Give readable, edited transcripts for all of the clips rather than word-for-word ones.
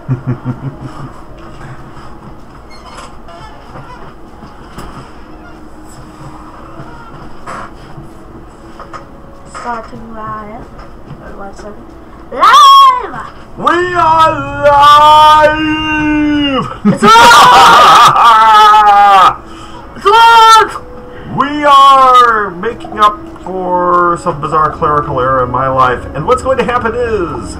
Starting live. Or 1 second. Live! We are live! It's on! It's on! We are making up for some bizarre clerical error in my life, and what's going to happen is,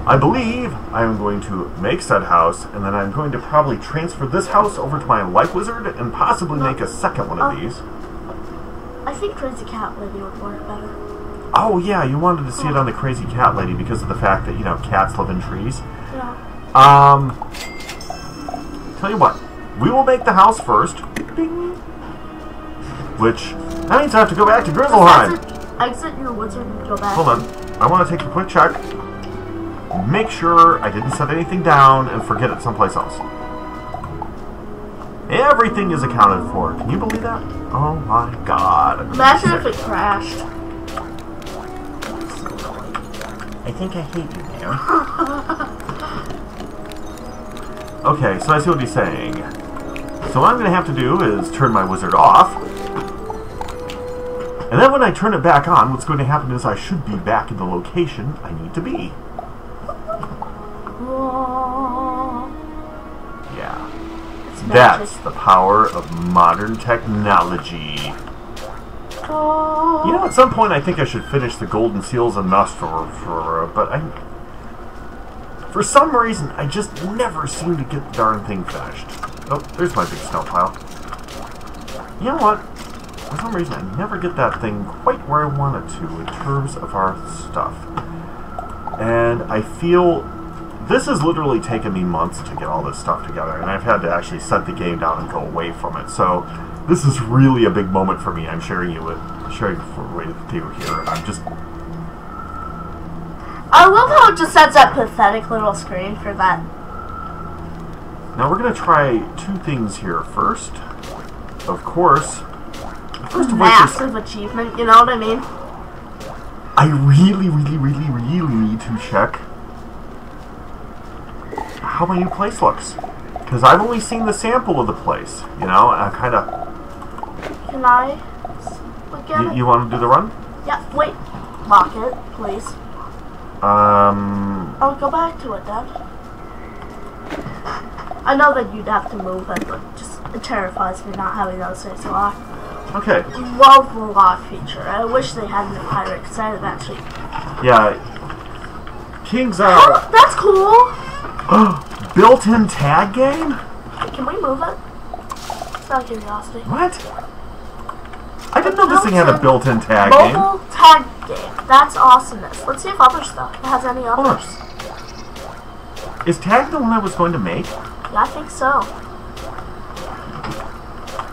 I believe I am going to make said house, and then I'm going to probably transfer this house over to my life wizard, and possibly make a second one of these. I think Crazy Cat Lady would work better. Oh yeah, you wanted to see it on the Crazy Cat Lady because of the fact that, you know, cats live in trees. Yeah. Tell you what, we will make the house first. Bing. Which, that means I have to go back to Grizzleheim. Exit your wizard and go back. Hold on. I want to take a quick check. Make sure I didn't set anything down and forget it someplace else. Everything is accounted for. Can you believe that? Oh my god. Imagine if it crashed. I think I hate you now. Okay, so I see what he's saying. So what I'm going to have to do is turn my wizard off. And then when I turn it back on, what's going to happen is I should be back in the location I need to be. Yeah. That's the power of modern technology. You know, at some point I think I should finish the Golden Seals and Nostra, but for some reason, I just never seem to get the darn thing finished. Oh, there's my big snow pile. You know what? For some reason, I never get that thing quite where I want it to in terms of our stuff. And I feel this has literally taken me months to get all this stuff together, and I've had to actually set the game down and go away from it. So this is really a big moment for me. I'm sharing with you here. I'm just. I love how it just sets that pathetic little screen for that. Now we're gonna try two things here first. Of course. First of massive achievement, you know what I mean? I really need to check how my new place looks. Because I've only seen the sample of the place, you know, and I kind of... Can I look at it? You want to do the run? Yeah, wait. Lock it, please. Oh, go back to it, Dad. I know that you'd have to move it, but just it terrifies me not having those things locked. Okay. Love the lock feature. I wish they had it in Pirate, because I eventually... Yeah. King's out. Oh, that's cool! Built-in tag game? Can we move it? It's out of curiosity. What? I didn't know this thing had a built-in tag game. Mobile tag game. That's awesomeness. Let's see if other stuff has any others. Is tag the one I was going to make? Yeah, I think so.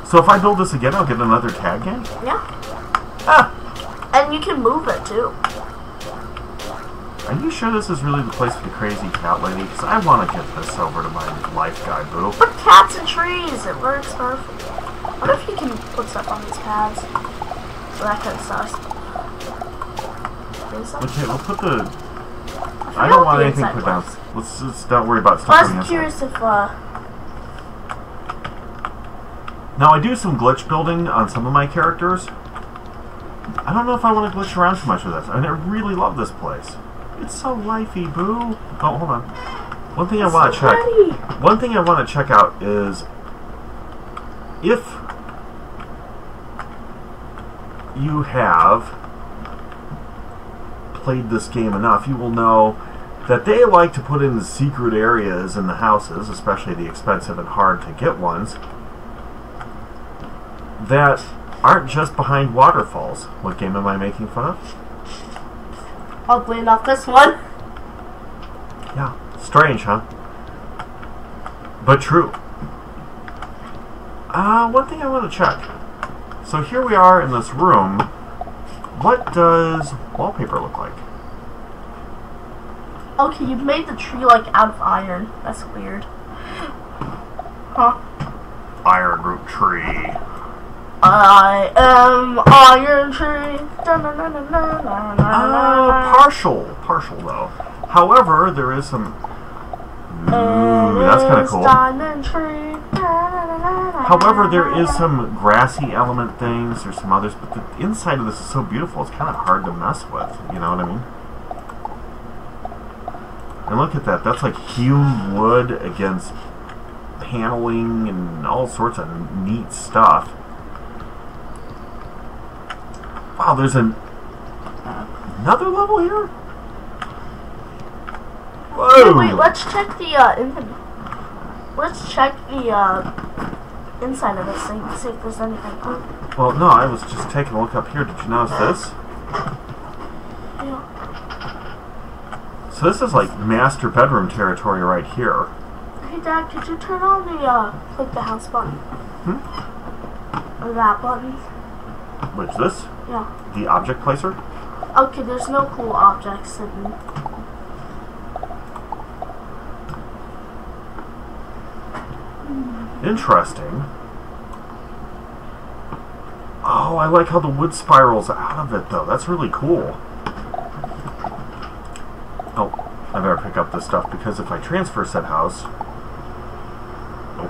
So if I build this again, I'll get another tag game? Yeah. Ah. And you can move it, too. Are you sure this is really the place for the Crazy Cat Lady? Because I want to get this over to my life guy, boo. But cats and trees, it works perfect. What if you can put stuff on these pads? So that kind of stuff. Okay, we'll put the... I don't want anything put down. Let's just not worry about stuff on the inside. I was curious if, Now, I do some glitch building on some of my characters. I don't know if I want to glitch around too much with this. I mean, I really love this place. It's so lifey, boo. Oh, hold on. One thing I want to check. One thing I want to check out is if you have played this game enough, you will know that they like to put in the secret areas in the houses, especially the expensive and hard to get ones, that aren't just behind waterfalls. What game am I making fun of? Oddly enough, this one. Yeah, strange, huh? But true. One thing I want to check. So here we are in this room. What does wallpaper look like? Okay, you made the tree like out of iron. That's weird. Huh? Iron root tree. I am Iron Tree. Partial though. However, there is some Ooh, that's kind of cool. Diamond tree. However, there is some grassy element things. There's some others, but the inside of this is so beautiful. It's kind of hard to mess with. You know what I mean? And look at that. That's like hewn wood against paneling and all sorts of neat stuff. Wow, there's another level here? Whoa! Wait, let's check the inside of this thing to see if there's anything. Well, no, I was just taking a look up here. Did you notice this? Yeah. So this is like master bedroom territory right here. Hey, Dad, could you turn on the click the house button? Or that button? Which this? Yeah. The object placer? Okay, there's no cool objects in. Interesting. Oh, I like how the wood spirals out of it, though. That's really cool. Oh, I better pick up this stuff, because if I transfer said house... Oh.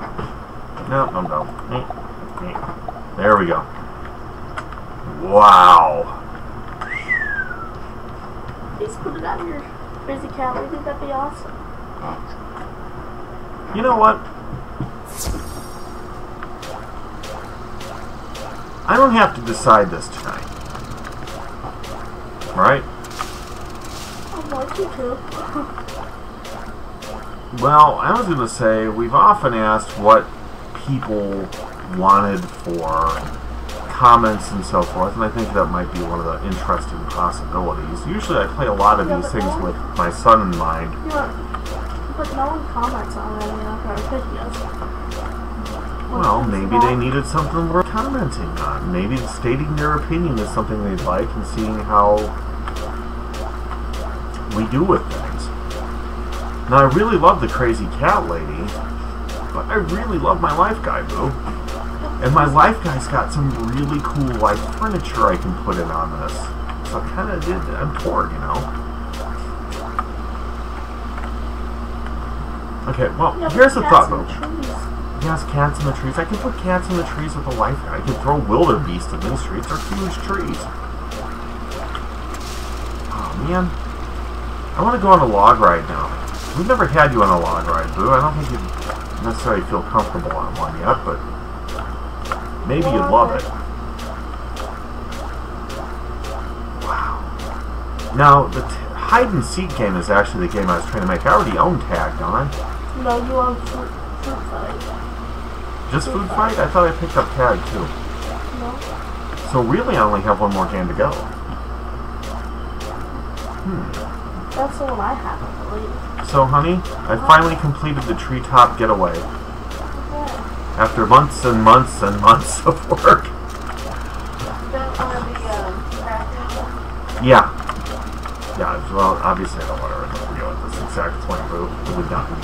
No. There we go. Wow. Please put it on your crazy cat. I think that'd be awesome. You know what? I don't have to decide this tonight. Right? I'd like you to. Well, I was going to say, we've often asked what people wanted for comments and so forth, and I think that might be one of the interesting possibilities. Usually I play a lot of these things with my son in mind. Yeah, but no one comments on any of our videos. Well, maybe they needed something worth commenting on. Maybe stating their opinion is something they'd like, and seeing how we do with things. Now, I really love the crazy cat lady, but I really love my life guy, boo. And my life guy's got some really cool, like, furniture I can put in on this. So I kind of I'm torn, you know? Okay, well, yeah, here's the thought, boo. Yes, cats in the trees. I can put cats in the trees with a life guy. I can throw wildebeest in these trees. They're huge trees. Oh, man. I want to go on a log ride now. We've never had you on a log ride, boo. I don't think you'd necessarily feel comfortable on one yet, but maybe you'd love it. Wow. Now, the hide-and-seek game is actually the game I was trying to make. I already own Tag, don't I? No, you own Food Fight. Just Food Fight? I thought I picked up Tag, too. No. So really, I only have one more game to go. That's the one I have, I believe. So, honey, I finally completed the treetop getaway. Okay. After months and months and months of work. Yeah. Yeah, well, obviously I don't want to run the video at this exact point, boo. It would not be.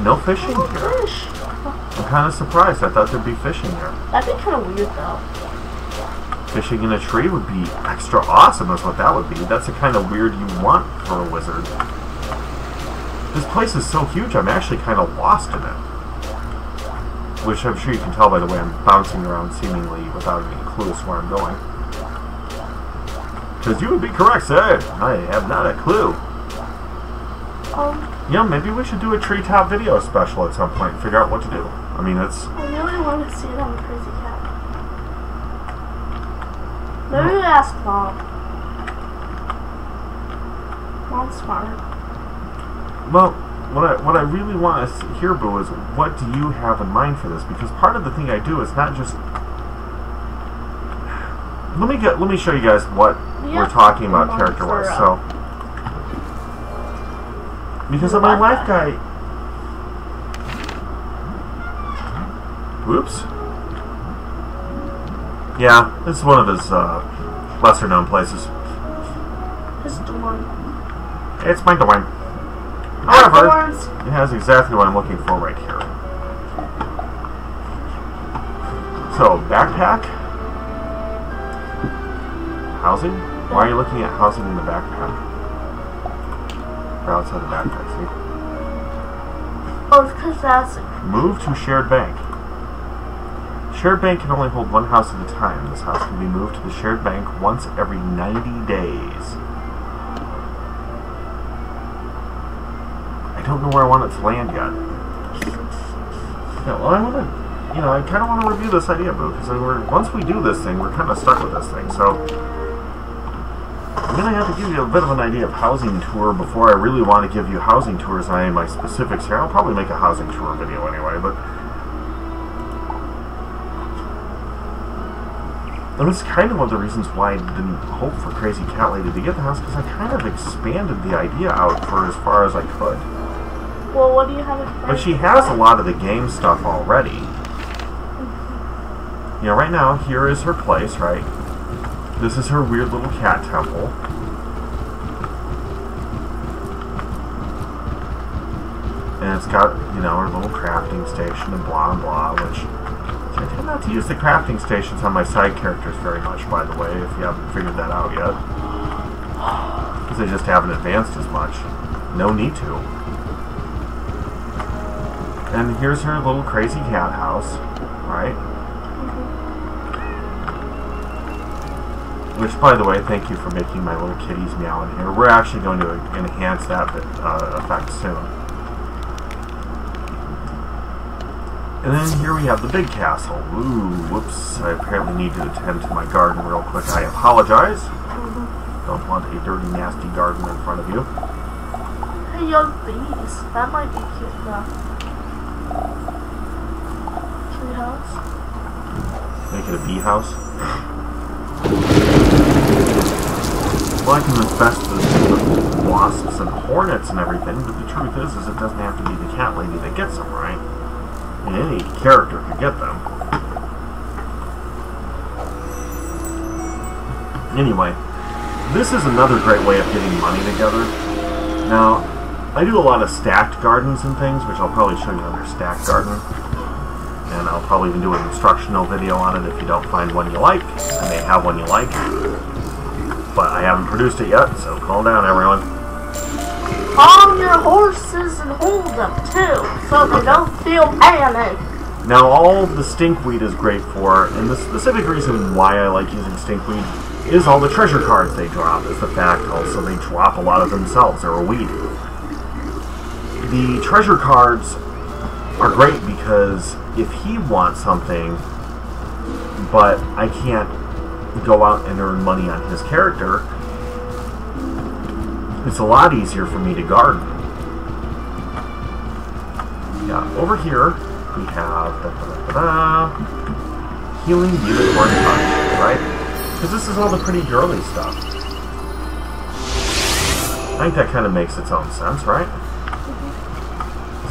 No fishing here. Fish. I'm kind of surprised. I thought there'd be fishing here. That'd be kind of weird, though. Fishing in a tree would be extra awesome, is what that would be. That's the kind of weird you want for a wizard. This place is so huge, I'm actually kind of lost in it. Which I'm sure you can tell by the way I'm bouncing around seemingly without any clues where I'm going. Because you would be correct, sir. I have not a clue. You know, maybe we should do a treetop video special at some point and figure out what to do. I mean, it's... I really want to see it on the Crazy Cat. Maybe ask Mom. Mom's smart. Well, what I really want to hear, boo, is what do you have in mind for this? Because part of the thing I do is not just... Let me show you guys what we're talking about character-wise. So, because of my life guy... Whoops. Yeah, this is one of his lesser-known places. His dorm. It's my dorm. However, it has exactly what I'm looking for right here. So, backpack? Housing? Why are you looking at housing in the backpack? Or outside the backpack, see? Oh, it's because that's... Move to shared bank. Shared bank can only hold one house at a time. This house can be moved to the shared bank once every 90 days. I don't know where I want it to land yet. Yeah, well, I want to, I kind of want to review this idea, Boo, because once we do this thing, we're kind of stuck with this thing, so I'm going to have to give you a bit of an idea of housing tour before I really want to give you housing tours on any of my specifics here. I'll probably make a housing tour video anyway, but and this is kind of one of the reasons why I didn't hope for Crazy Cat Lady to get the house, because I kind of expanded the idea out for as far as I could. Well, what do you have in But she has a lot of the game stuff already. Right now, here is her place, right? This is her weird little cat temple. And it's got, her little crafting station and blah and blah, which I tend not to use the crafting stations on my side characters very much, by the way, if you haven't figured that out yet. Because they just haven't advanced as much. No need to. And here's her little crazy cat house, right? Which, by the way, thank you for making my little kitties meow in here. We're actually going to enhance that effect soon. And then here we have the big castle. Ooh, whoops. I apparently need to attend to my garden real quick. I apologize. Don't want a dirty, nasty garden in front of you. Hey, young bees. That might be cute enough. Treehouse? Make it a bee house? Well, I can infest the wasps and hornets and everything, but the truth is it doesn't have to be the cat lady that gets them, right? Any character could get them. Anyway, this is another great way of getting money together. Now, I do a lot of stacked gardens and things, which I'll probably show you under stacked garden. And I'll probably even do an instructional video on it if you don't find one you like. I may have one you like. But I haven't produced it yet, so calm down, everyone. Calm your horses and hold them, too, so they don't feel panic. Now, all the stinkweed is great for, and the specific reason why I like using stinkweed is all the treasure cards they drop, is the fact also they drop a lot of themselves. They're a weed. The treasure cards are great because if he wants something, but I can't go out and earn money on his character, it's a lot easier for me to garden. Yeah, over here we have Healing Unicorn Touch, right? Because this is all the pretty girly stuff. I think that kind of makes its own sense, right?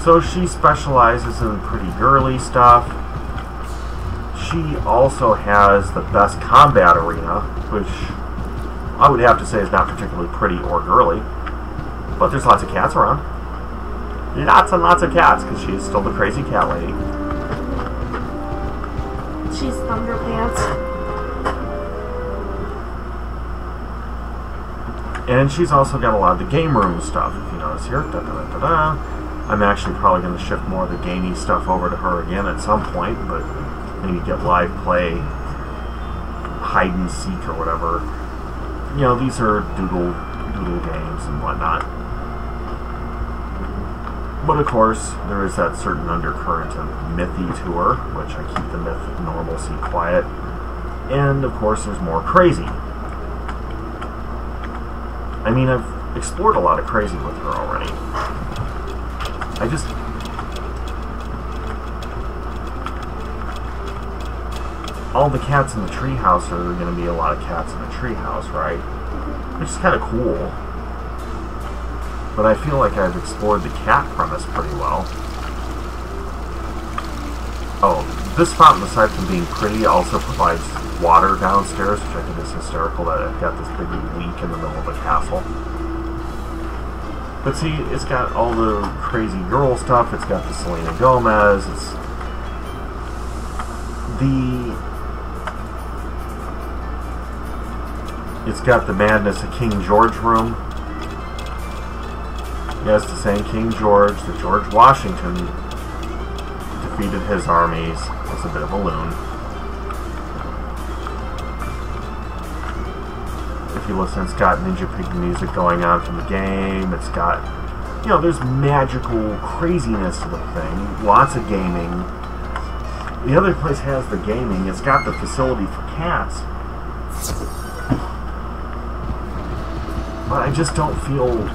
So she specializes in pretty girly stuff. She also has the best combat arena, which I would have to say is not particularly pretty or girly. But there's lots of cats around. Lots and lots of cats, because she is still the crazy cat lady. She's Thunderpants. And she's also got a lot of the game room stuff, if you notice here. I'm actually probably going to shift more of the gamey stuff over to her again at some point, but maybe get live play, hide and seek or whatever. These are doodle games and whatnot. But of course, there is that certain undercurrent of mythy to her, which I keep the myth of normalcy quiet. And of course, there's more crazy. I mean, I've explored a lot of crazy with her already. all the cats in the treehouse are going to be a lot of cats in the treehouse, right? Which is kind of cool. But I feel like I've explored the cat premise pretty well. Oh, this fountain, aside from being pretty, also provides water downstairs, which I think is hysterical that I've got this big leak in the middle of a castle. But see, it's got all the crazy girl stuff, it's got the Selena Gomez, it's got the Madness of King George room. Yes, to saying King George, that George Washington defeated his armies, was a bit of a loon. If you listen, it's got Ninja Pig music going on from the game. It's got, you know, there's magical craziness to the thing. Lots of gaming. The other place has the gaming. It's got the facility for cats. But I just don't feel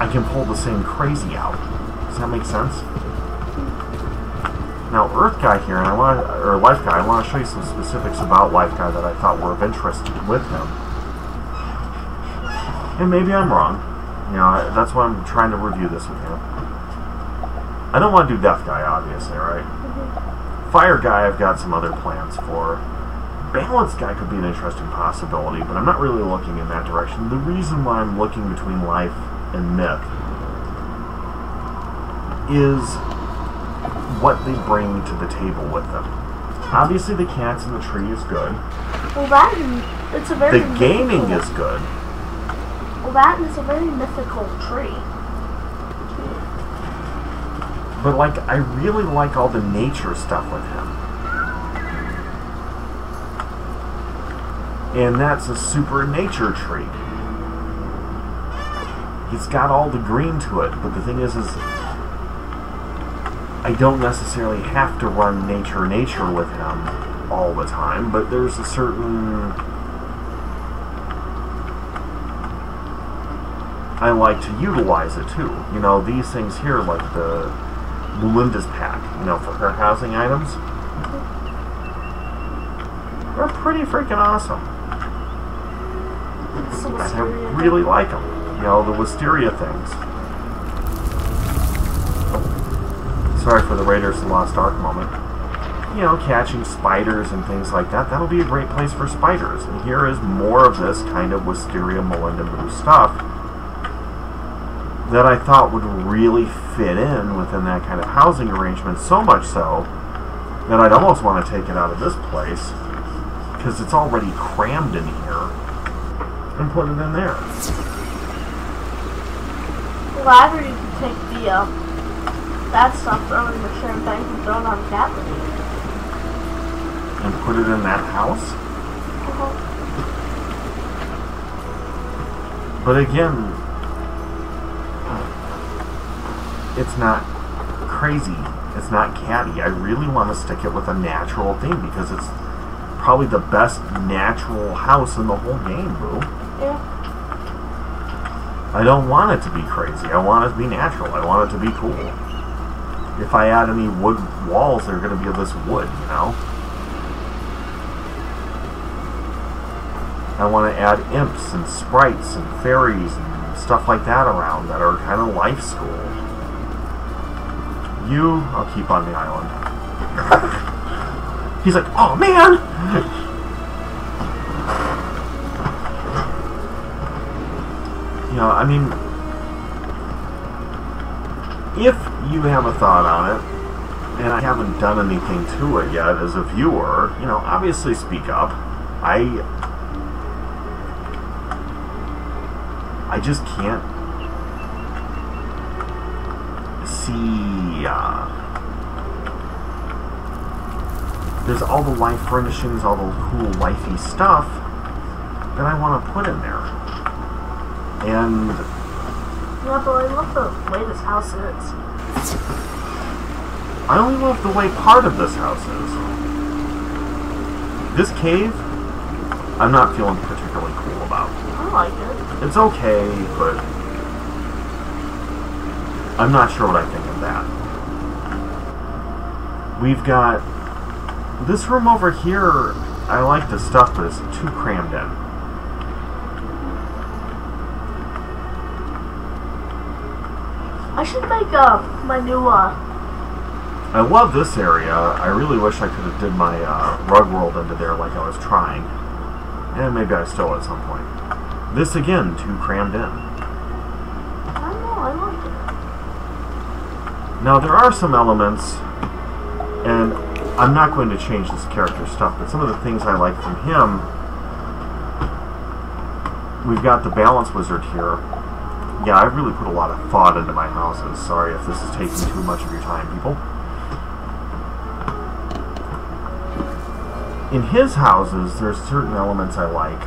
I can pull the same crazy out. Does that make sense? Now, Earth Guy here, and or Life Guy, I want to show you some specifics about Life Guy that I thought were of interest with him. And maybe I'm wrong. You know, that's why I'm trying to review this with you. I don't want to do Death Guy, obviously, right? Fire Guy, I've got some other plans for. Balance Guy could be an interesting possibility, but I'm not really looking in that direction. The reason why I'm looking between Life and Myth is what they bring to the table with them. Obviously, the cats in the tree is good. Well, that it's a very the gaming is good. Well, that is a very mythical tree. But like, I really like all the nature stuff with him. And that's a super nature tree. He's got all the green to it, but the thing is I don't necessarily have to run nature with him all the time, but there's a certain... I like to utilize it too. You know, these things here, like the Melinda's pack, you know, for her housing items, they're pretty freaking awesome. I really like them. You know, the wisteria things. Sorry for the Raiders of the Lost Ark moment. You know, catching spiders and things like that. That'll be a great place for spiders. And here is more of this kind of wisteria Melinda Moo stuff that I thought would really fit in within that kind of housing arrangement, so much so that I'd almost want to take it out of this place because it's already crammed in here and put it in there. Well, either you can take the that stuff, throw it in the shrimp bank and throw it on cat food. And put it in that house? But again, it's not crazy. It's not catty. I really want to stick it with a natural theme because it's probably the best natural house in the whole game, Boo. Yeah. I don't want it to be crazy. I want it to be natural. I want it to be cool. If I add any wood walls, they're going to be of this wood, you know? I want to add imps and sprites and fairies and stuff like that around that are kind of life school. I'll keep on the island. He's like, oh man! You know, I mean, if you have a thought on it, and I haven't done anything to it yet as a viewer, you know, obviously speak up. I just can't see, there's all the life furnishings, all the cool wifey stuff that I want to put in there. And yeah, but I love the way this house is. I only love the way part of this house is. This cave, I'm not feeling particularly cool about. I like it. It's okay, but I'm not sure what I think of that. We've got this room over here. I like the stuff, but it's too crammed in. I should make my new I love this area. I really wish I could have did my rug world into there like I was trying. And maybe I still at some point. This again, too crammed in. I don't know, I like it. Now there are some elements, and I'm not going to change this character stuff, but some of the things I like from him we've got the balance wizard here. Yeah, I really put a lot of thought into my houses. Sorry if this is taking too much of your time, people. In his houses, there's certain elements I like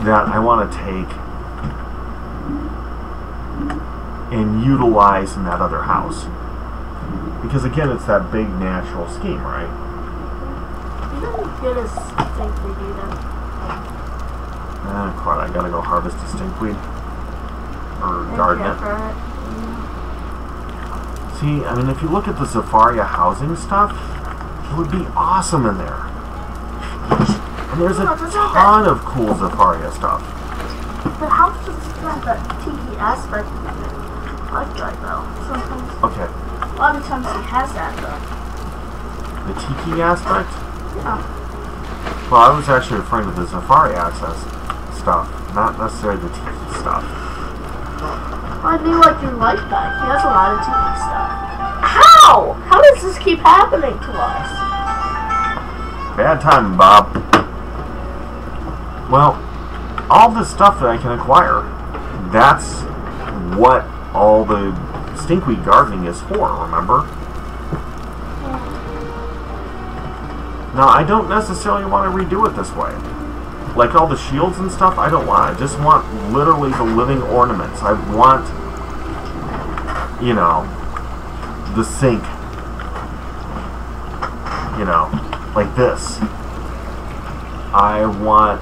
that I want to take and utilize in that other house. Because again, it's that big natural scheme, right? You don't get as stinkweed either. Ah, crud, I gotta go harvest a stinkweed. Or garden it. See, I mean, if you look at the Zafaria housing stuff, it would be awesome in there. And there's a ton of cool Zafaria stuff. The house just has that tiki aspect of it. I like that though. Sometimes. Okay. A lot of times he has that though. The tiki aspect? Yeah. Well, I was actually referring to the Zafaria access stuff, not necessarily the tiki stuff. I do like your life back. He has a lot of tiki stuff. How? How does this keep happening to us? Bad timing, Bob. Well, all the stuff that I can acquire, that's what all the stinkweed gardening is for, remember? Now, I don't necessarily want to redo it this way. Like all the shields and stuff, I don't want. I just want literally the living ornaments. I want, you know, the sink. You know, like this. I want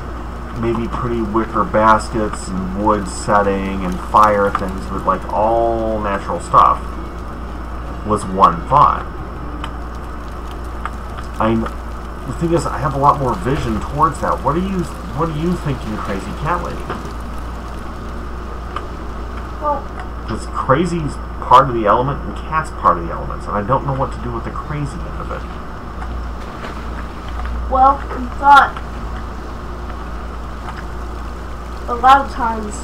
maybe pretty wicker baskets and wood setting and fire things with like all natural stuff was one thought. The thing is, I have a lot more vision towards that. What are you thinking, crazy cat lady? Well, because crazy's part of the element and cat's part of the elements, and I don't know what to do with the crazy end of it. well, in thought, a lot of times,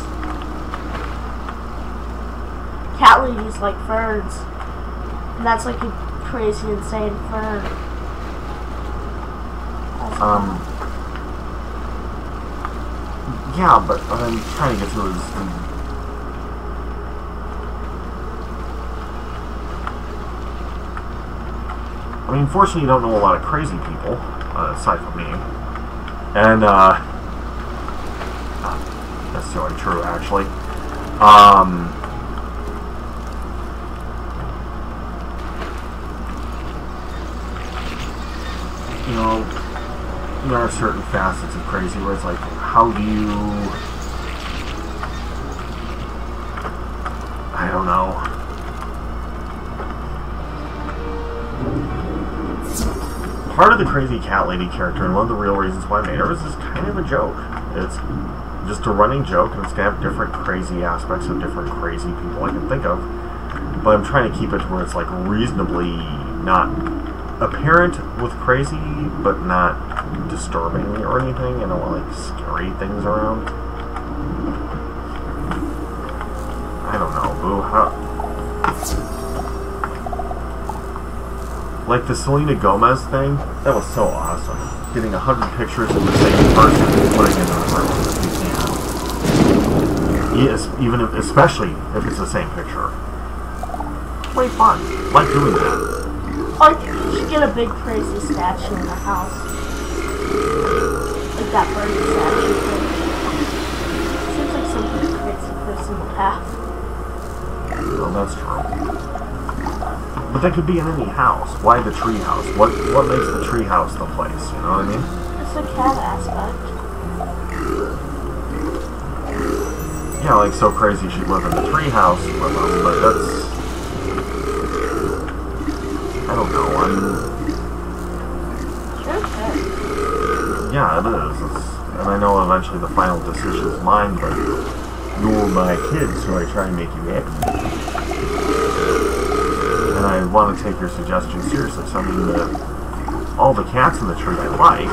cat ladies like ferns, and that's like a crazy, insane fern. Yeah, but what I'm trying to get to is I mean, fortunately, you don't know a lot of crazy people, aside from me. And, not necessarily true, actually. You know, there are certain facets of crazy where it's like, how do you... I don't know. Part of the crazy cat lady character, and one of the real reasons why I made her, is just kind of a joke. It's just a running joke, and it's going to have different crazy aspects of different crazy people I can think of. But I'm trying to keep it to where it's like reasonably not apparent with crazy, but not disturbing or anything. I don't want like scary things around. I don't know, boo. Like the Selena Gomez thing, that was so awesome. Getting 100 pictures of the same person and putting it in a room if you can. Yes, even if, especially if it's the same picture. Way fun. Like doing that. Like, you should get a big crazy statue in the house. Like that bird statue thing. Seems like something a crazy person would have. Well, that's true. But that could be in any house. Why the treehouse? What makes the treehouse the place? You know what I mean? It's the cat aspect. Yeah, like so crazy she'd live in the treehouse with them, but that's... I don't know, Okay. Yeah, it is. And I know eventually the final decision is mine, but you're my kid, so I try and make you happy. And I want to take your suggestion seriously, so I mean that all the cats in the tree I like.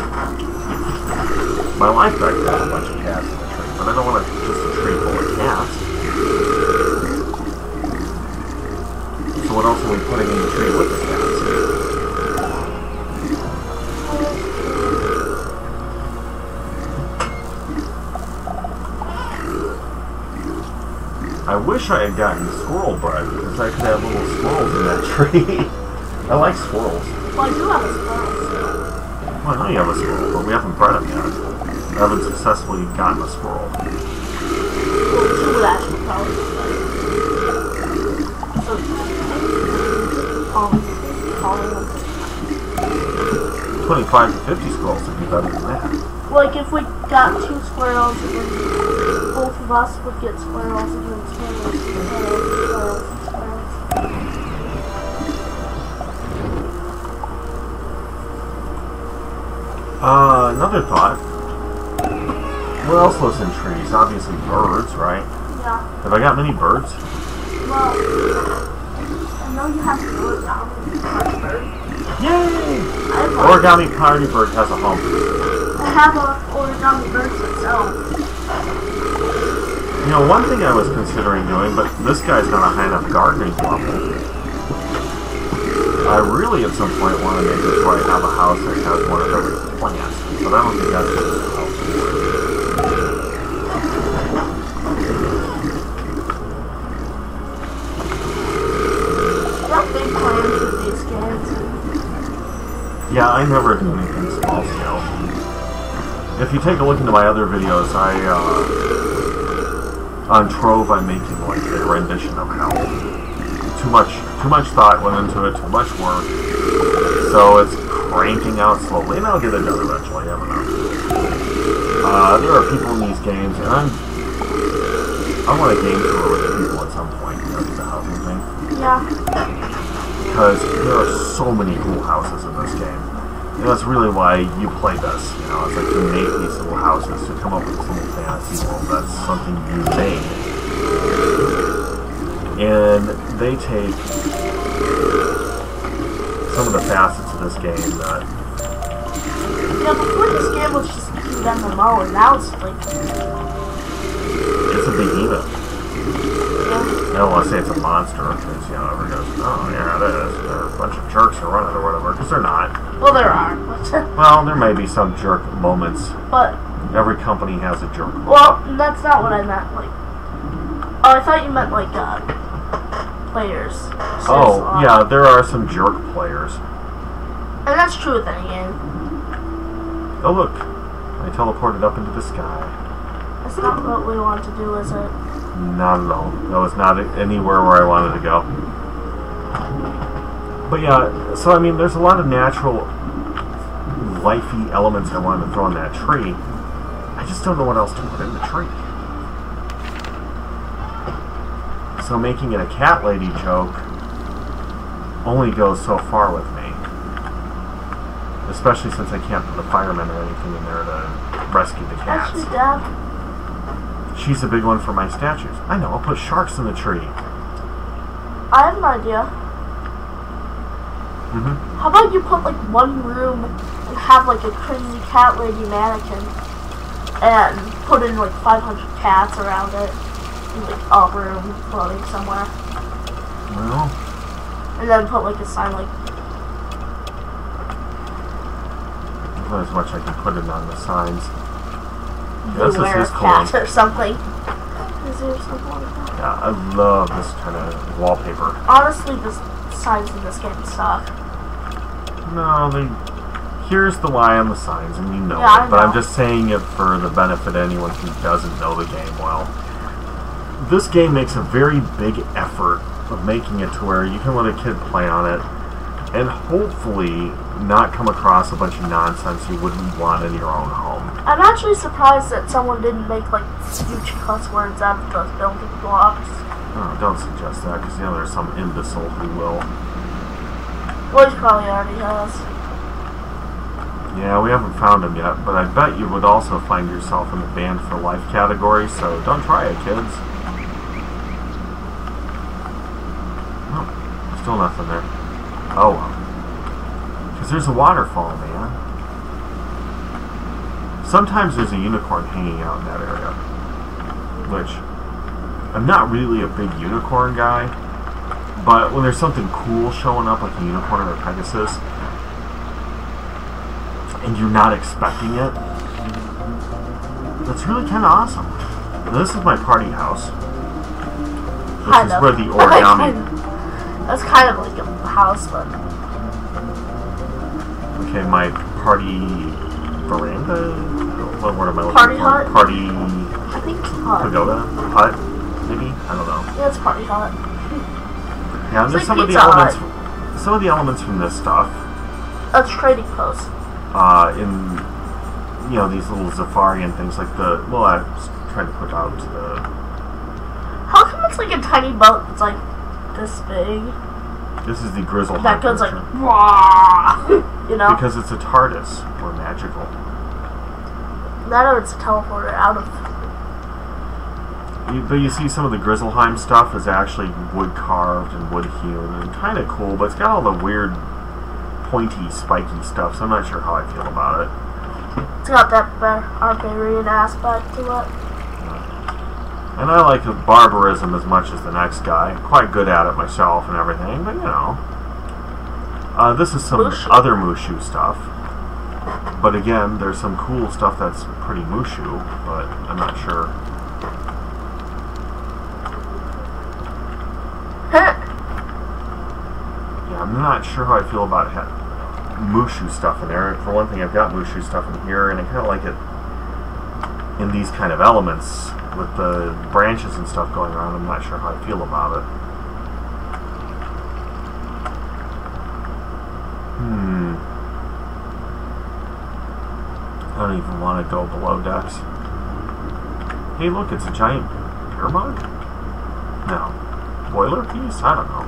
My life back there has a bunch of cats in the tree, but I don't want just a tree full of cats. So what else are we putting in the tree with the cats? I wish I had gotten squirrel bread, because I could have little squirrels in that tree. I like squirrels. Well, I do have a squirrel. Well, I know you have a squirrel, but we haven't bred them yet. I haven't successfully gotten a squirrel. Well, two would actually probably be better. So, calling them. 25 to 50 squirrels would be better than that. Like, if we got 2 squirrels, and then both of us would get squirrels, and then squirrels, squirrels. Another thought. What else lives in trees? Obviously birds, right? Yeah. Have I got many birds? Well, I know you have to do it now. Bird. Yay! Origami Party Bird has a home. I have a origami bird myself. You know, one thing I was considering doing, but this guy's not a high enough gardening level. I really, at some point, want to make this where I have a house that has one of every plant, but I don't think that's going to be helpful. Got big plans with these games. Yeah, I never do anything small scale. If you take a look into my other videos, on Trove, I'm making like a rendition of hell. Too much thought went into it, too much work. So it's cranking out slowly, and I'll get it done eventually, I don't know. There are people in these games, and I want a game tour with the people at some point, you know, do the housing thing. Yeah. Because there are so many cool houses in this game. And that's really why you play this, you know, it's like to make these little houses, to come up with this little fantasy world. That's something you made. And they take some of the facets of this game that... Yeah, before this game was just an MMO, and now it's like... It's a behemoth. Yeah. I don't want to say it's a monster, because, you know, everyone goes, oh, yeah, it is. There are a bunch of jerks who run it or whatever, because they're not. Well, there are. Well, there may be some jerk moments. But... Every company has a jerk. Well, that's not what I meant, like... Oh, I thought you meant, like, players. Oh, yeah, there are some jerk players. And that's true with any game. Oh, look. I teleported up into the sky. That's not what we want to do, is it? Not at all. That was not anywhere where I wanted to go. But yeah, so I mean, there's a lot of natural, lifey elements I wanted to throw in that tree. I just don't know what else to put in the tree. So making it a cat lady joke only goes so far with me. Especially since I can't put a fireman or anything in there to rescue the cats. Actually, Dad. She's a big one for my statues. I know, I'll put sharks in the tree. I have an idea. How about you put like one room and have like a crazy cat lady mannequin and put in like 500 cats around it in like a room floating somewhere. Well. And then put like a sign like... Not as much I can put it on the signs. Beware of cats or something. Is there something like that? Yeah, I love this kind of wallpaper. Honestly, the signs in this game suck. No, here's the lie on the signs, and you know yeah, it. But I'm just saying it for the benefit of anyone who doesn't know the game well. This game makes a very big effort of making it to where you can let a kid play on it, and hopefully not come across a bunch of nonsense you wouldn't want in your own home. I'm actually surprised that someone didn't make like huge cuss words out of those building blocks. Oh, don't suggest that, because you know there's some imbecile who will. Well, he probably already has. Yeah, we haven't found him yet, but I bet you would also find yourself in the Banned for Life category, so don't try it, kids. Oh, still nothing there. Oh well. Because there's a waterfall, man. Sometimes there's a unicorn hanging out in that area. Which, I'm not really a big unicorn guy, but when there's something cool showing up, like a unicorn or a Pegasus, and you're not expecting it, that's really kind of awesome. Now, this is my party house. This is where the origami... That's kind of like a house, but... Okay, my party veranda? What word am I looking Party for? hut? Party... I think it's hut. Pagoda? Hut? Maybe? I don't know. Yeah, it's party hut. Yeah, and there's like some of the Pizza elements... Hut. Some of the elements from this stuff. That's trading post. In... You know, these little Zafaria and things like the... Well, I was trying to put out the... How come it's like a tiny boat that's like this big? This is the Grizzle That goes like... picture. Wah! You know? Because it's a TARDIS. Or magical. That or it's a teleporter out of... But you see some of the Grizzleheim stuff is actually wood carved and wood hewn and kind of cool, but it's got all the weird pointy, spiky stuff, so I'm not sure how I feel about it. It's got that barbarian aspect to it. And I like the barbarism as much as the next guy. Quite good at it myself and everything, but you know. This is some Mushu. other Mushu stuff. But again, there's some cool stuff that's pretty Mushu, but I'm not sure. Yeah, I'm not sure how I feel about Mushu stuff in there. For one thing, I've got Mushu stuff in here, and I kind of like it in these kind of elements with the branches and stuff going on. I'm not sure how I feel about it. I don't even want to go below decks. Hey, look, it's a giant beer mug? No. Boiler piece? I don't know.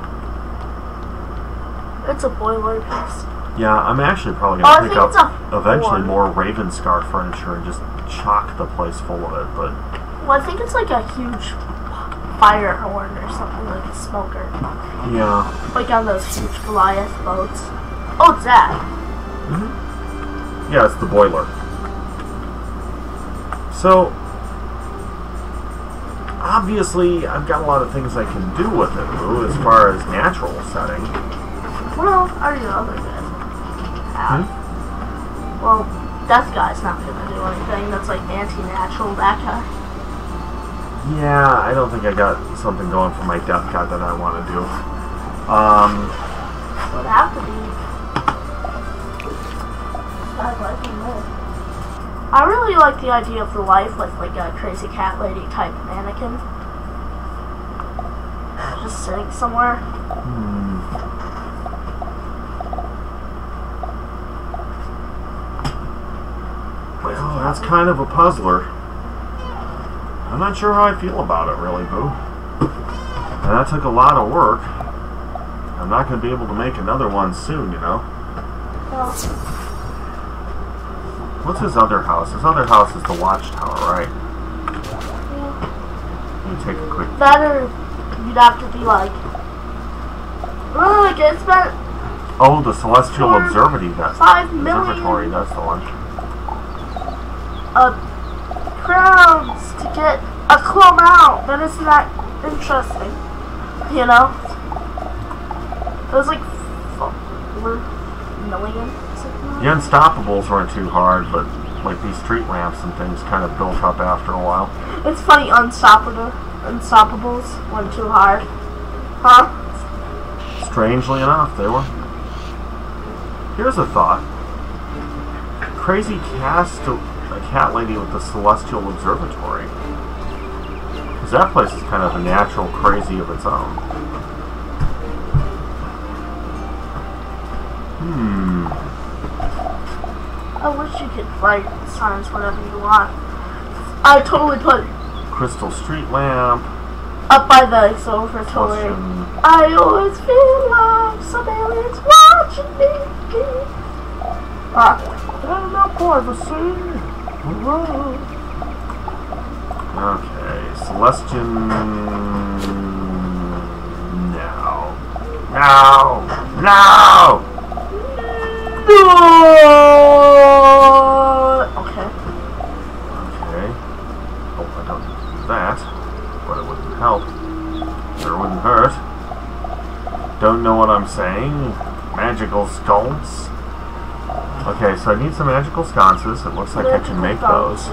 It's a boiler piece. Yeah, I'm actually probably going to pick up eventually horn. more Ravenscar furniture and just chock the place full of it, but... Well, I think it's like a huge fire horn or something, like a smoker. Yeah. Like on those huge Goliath boats. Oh, it's that. Yeah, it's the boiler. So, obviously, I've got a lot of things I can do with it, Boo, as far as natural setting. Well, I already know other guys have. Well, Death Guy's not going to do anything that's like anti-natural, that guy. Yeah, I don't think I got something going for my Death God that I want to do. Would have to be. I'd like him more. I really like the idea of the life with like a crazy cat lady type mannequin. Just sitting somewhere. Well, that's kind of a puzzler. I'm not sure how I feel about it, really, Boo. And that took a lot of work. I'm not going to be able to make another one soon, you know. Well, What's his other house? His other house is the Watchtower, right? yeah. Let me take a quick... That or you'd have to be like, look, it's been Oh, the Celestial Observatory. That's 5 million Observatory. That's the one. crowns to get a club out. That isn't that interesting, you know? It was like 4 million. The Unstoppables weren't too hard, but like these street lamps and things kind of built up after a while. It's funny, Unstoppables went too hard. Huh? Strangely enough, they were. Here's a thought. Crazy cast a cat lady with the Celestial Observatory. Because that place is kind of a natural crazy of its own. I wish you could write signs whatever you want. I totally put Crystal street lamp. up by the observatory. Celestial. I always feel like some aliens watching me. And no privacy. Okay, Celestian. No. Okay. Oh, I don't need to do that, but it wouldn't help. Sure wouldn't hurt. Don't know what I'm saying. Magical sconces. Okay, so I need some magical sconces. It looks like I can make those.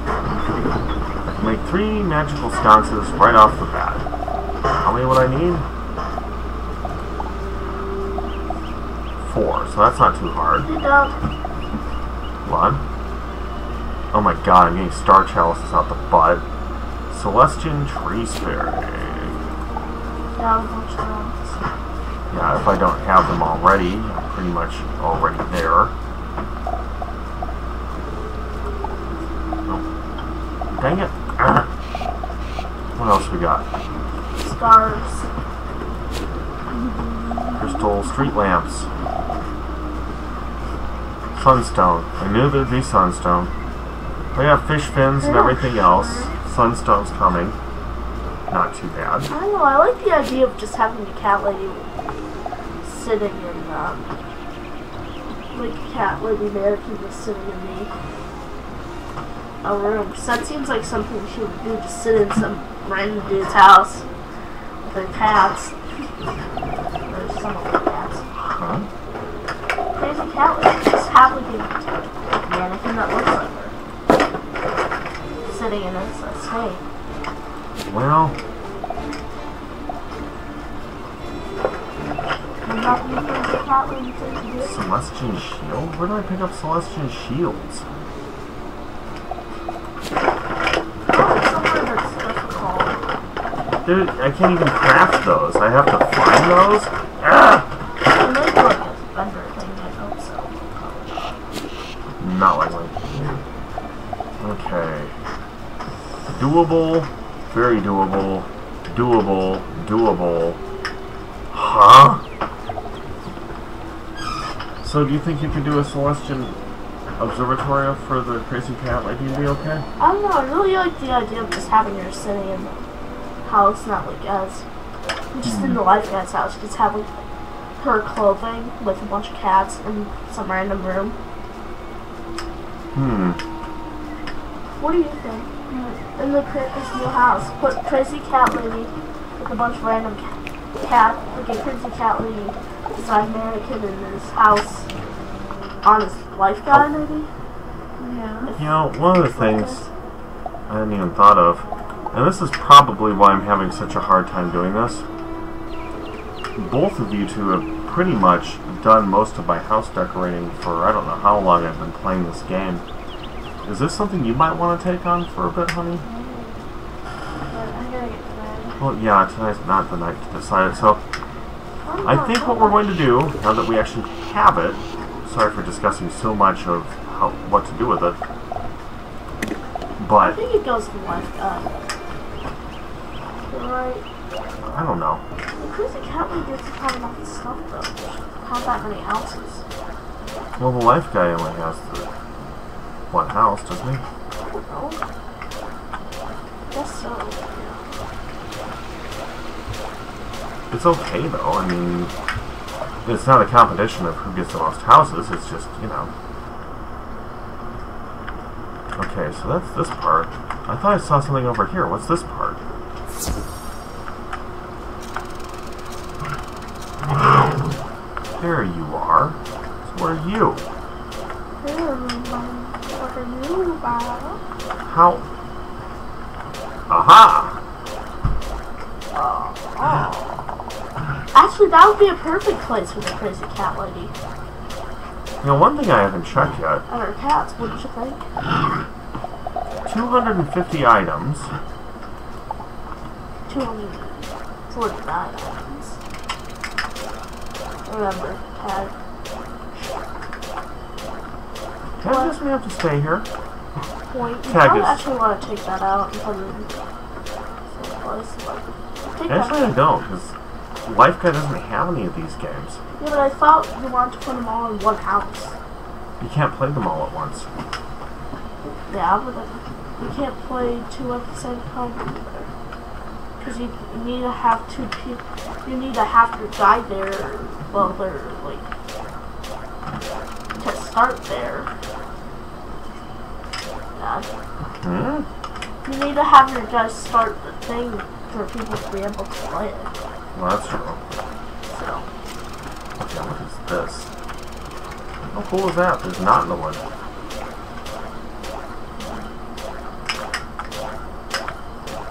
I can make 3 magical sconces right off the bat. me what I need? 4, so that's not too hard. Hold on. Oh my god, I'm getting star chalices out the butt. Celestian tree spirit. Yeah, if I don't have them already, I'm pretty much already there. Oh. Dang it. What else we got? Stars. Crystal street lamps. Sunstone. I knew there'd be sunstone. We have fish fins and everything else. Sunstone's coming. Not too bad. I don't know, I like the idea of just having the cat lady sitting in, like cat lady mannequin just sitting in a room. So that seems like something she would do, just sit in some random dude's house with her cats. Or some of the cats. Huh? Crazy cat lady, just have like a mannequin that looks like her. Sitting in a snake. Well, Celestian shield? Where do I pick up Celestian shields? Dude, I can't even craft those. I have to find those? Ah! Not likely. Okay. Doable. Very doable. Doable. Doable. Huh? So do you think you could do a Celestian observatory for the crazy cat lady to be okay? I don't know, I really like the idea of just having her sitting in the house, not like as just in the life guy's house, just have like her clothing with a bunch of cats in some random room. What do you think? In the this new house, put crazy cat lady with a bunch of random cat, like a crazy cat lady design mannequin in his house on his life guy, maybe? Yeah. You know, one of the things I hadn't even thought of, and this is probably why I'm having such a hard time doing this. Both of you two have pretty much done most of my house decorating for I don't know how long I've been playing this game. Is this something you might want to take on for a bit, honey? Well, yeah, tonight's not the night to decide it, so I think what we're going to do, now that we actually have it, sorry for discussing so much of what to do with it, but I think it goes to life guy. Right. I don't know. The crazy cat lady gets to have enough stuff though. Not that many houses. Well, the life guy only has the one house, doesn't he? I don't know. I guess so. It's okay though, I mean, it's not a competition of who gets the most houses, it's just, you know. Okay, so that's this part. I thought I saw something over here. What's this part? There you are. So what are you? What are you about? How? Aha! Actually, that would be a perfect place for the crazy cat lady. You know, one thing I haven't checked yet. And her cats, wouldn't you think? 250 items. 249 items. Remember, tag. Tag doesn't have to stay here. Point. You Tag don't is... actually want to take that out and put it in someplace. Actually, I don't, because Life Guy doesn't have any of these games. Yeah, but I thought you wanted to put them all in one house. You can't play them all at once. Yeah, but you can't play two at the same time either. Because you need to have two people. You need to have your guy there. Well, they're like to start there. Yeah. You need to have your guys start the thing for people to be able to play it. Well, that's true. So. Okay, what is this? How cool is that? There's not in the one.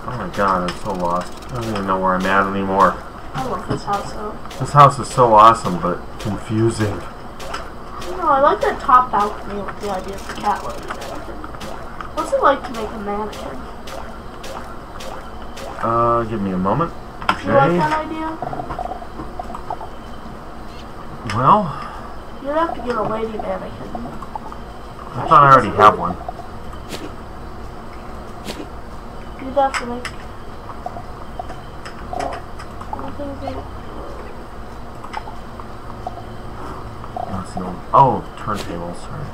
Oh my god, I'm so lost. I don't even know where I'm at anymore. I love this house though. This house is so awesome, but confusing. No, I like that top balcony with the idea of the cat lady mannequin. What's it like to make a mannequin? Give me a moment. Do you like that idea? Well... You'd have to get a lady mannequin. I thought I already have one. You'd have to make... That's the old... Oh, turntables, sorry.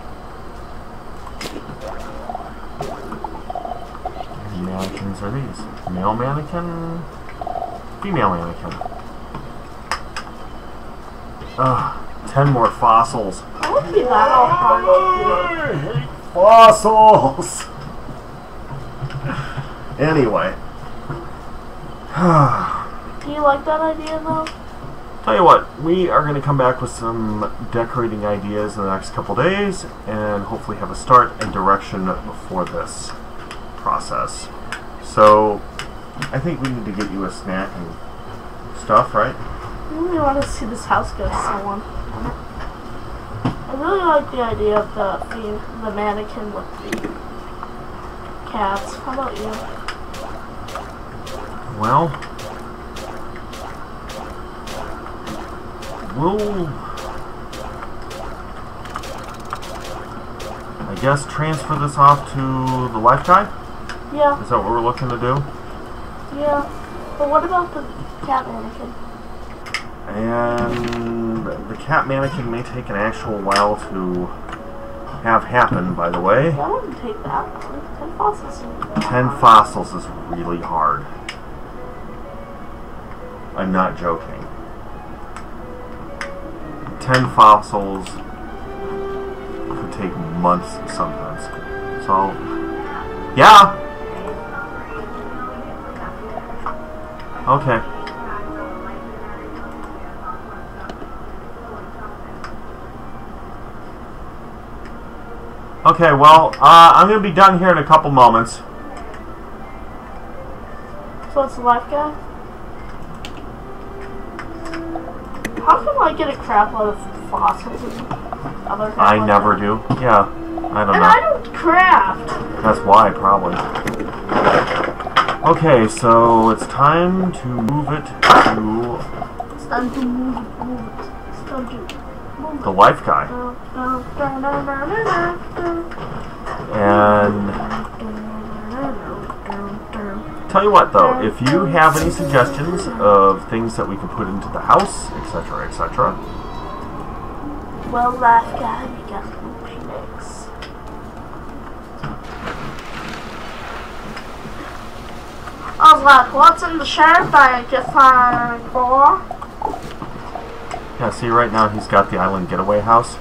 What mannequins are these? Male mannequin? Female mannequin. Ugh, 10 more fossils. I wouldn't be that all high. I hate fossils! Anyway. Do you like that idea though? Tell you what, we are going to come back with some decorating ideas in the next couple days and hopefully have a start and direction for this process. So, I think we need to get you a snack and stuff, right? I really want to see this house go to someone. I really like the idea of the mannequin with the cats. How about you? Well, we'll, I guess, transfer this off to the life guy? Yeah. Is that what we're looking to do? Yeah. But what about the cat mannequin? And the cat mannequin may take an actual while to have happen, by the way. That wouldn't take that long. 10 fossils. 10 fossils is really hard. I'm not joking. 10 fossils could take months sometimes. So, yeah. Okay. Okay, well, I'm going to be done here in a couple moments. So it's the life guy? How come I get a crap load of fossils and other crap I like never that? do. Yeah, I don't And know. I don't craft! That's why, probably. Okay, so it's time to move it to... It's time to move it. It's time to move the life guy. And tell you what though, if you have any suggestions of things that we can put into the house, etc., etc. Well, life guy, you got the mix. I was like, what's in the shirt bag you find for? Yeah, see right now he's got the island getaway house.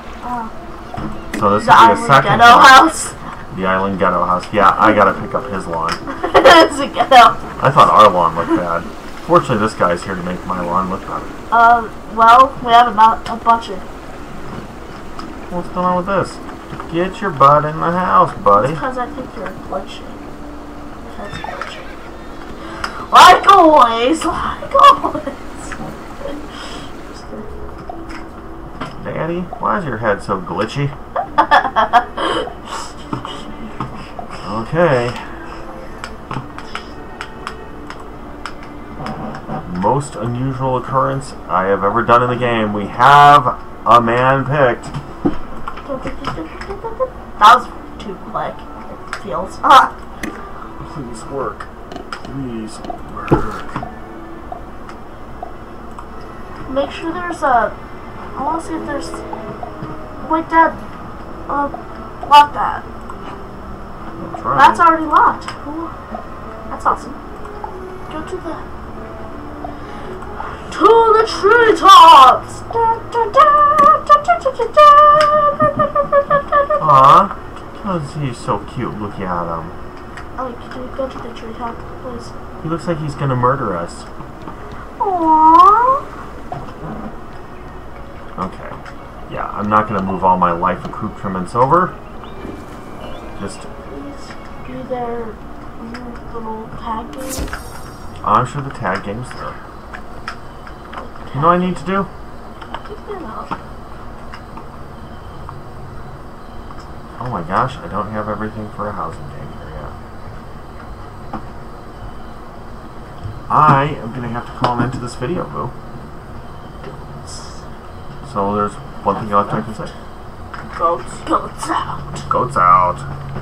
So this The will be a island second ghetto house. The island ghetto house. Yeah, I gotta pick up his lawn. It's a ghetto. I thought our lawn looked bad. Fortunately, this guy's here to make my lawn look better. Well, we have a bunch of... What's going on with this? Get your butt in the house, buddy. Because I think you're glitching. That's glitching. Like always, like always. Daddy, why is your head so glitchy? Okay. Most unusual occurrence I have ever done in the game. We have a man picked. That was too quick. It feels. Please work. Please work. Make sure there's a... I want to see if there's... Wait, Dad. Lock that. That's already locked. Ooh, that's awesome. Go to the... To the treetops! Aww. Because he's so cute. Look at him. Oh, can you go to the treetop, please? He looks like he's gonna murder us. Aww. Okay. Yeah, I'm not gonna move all my life accoutrements over. Just... Please be their little tag game. I'm sure the tag game's there. You know what I need to do? Oh my gosh, I don't have everything for a housing game here yet. I am going to have to call an end to this video, Boo. So there's one thing left I can say. Goats out. Goats out.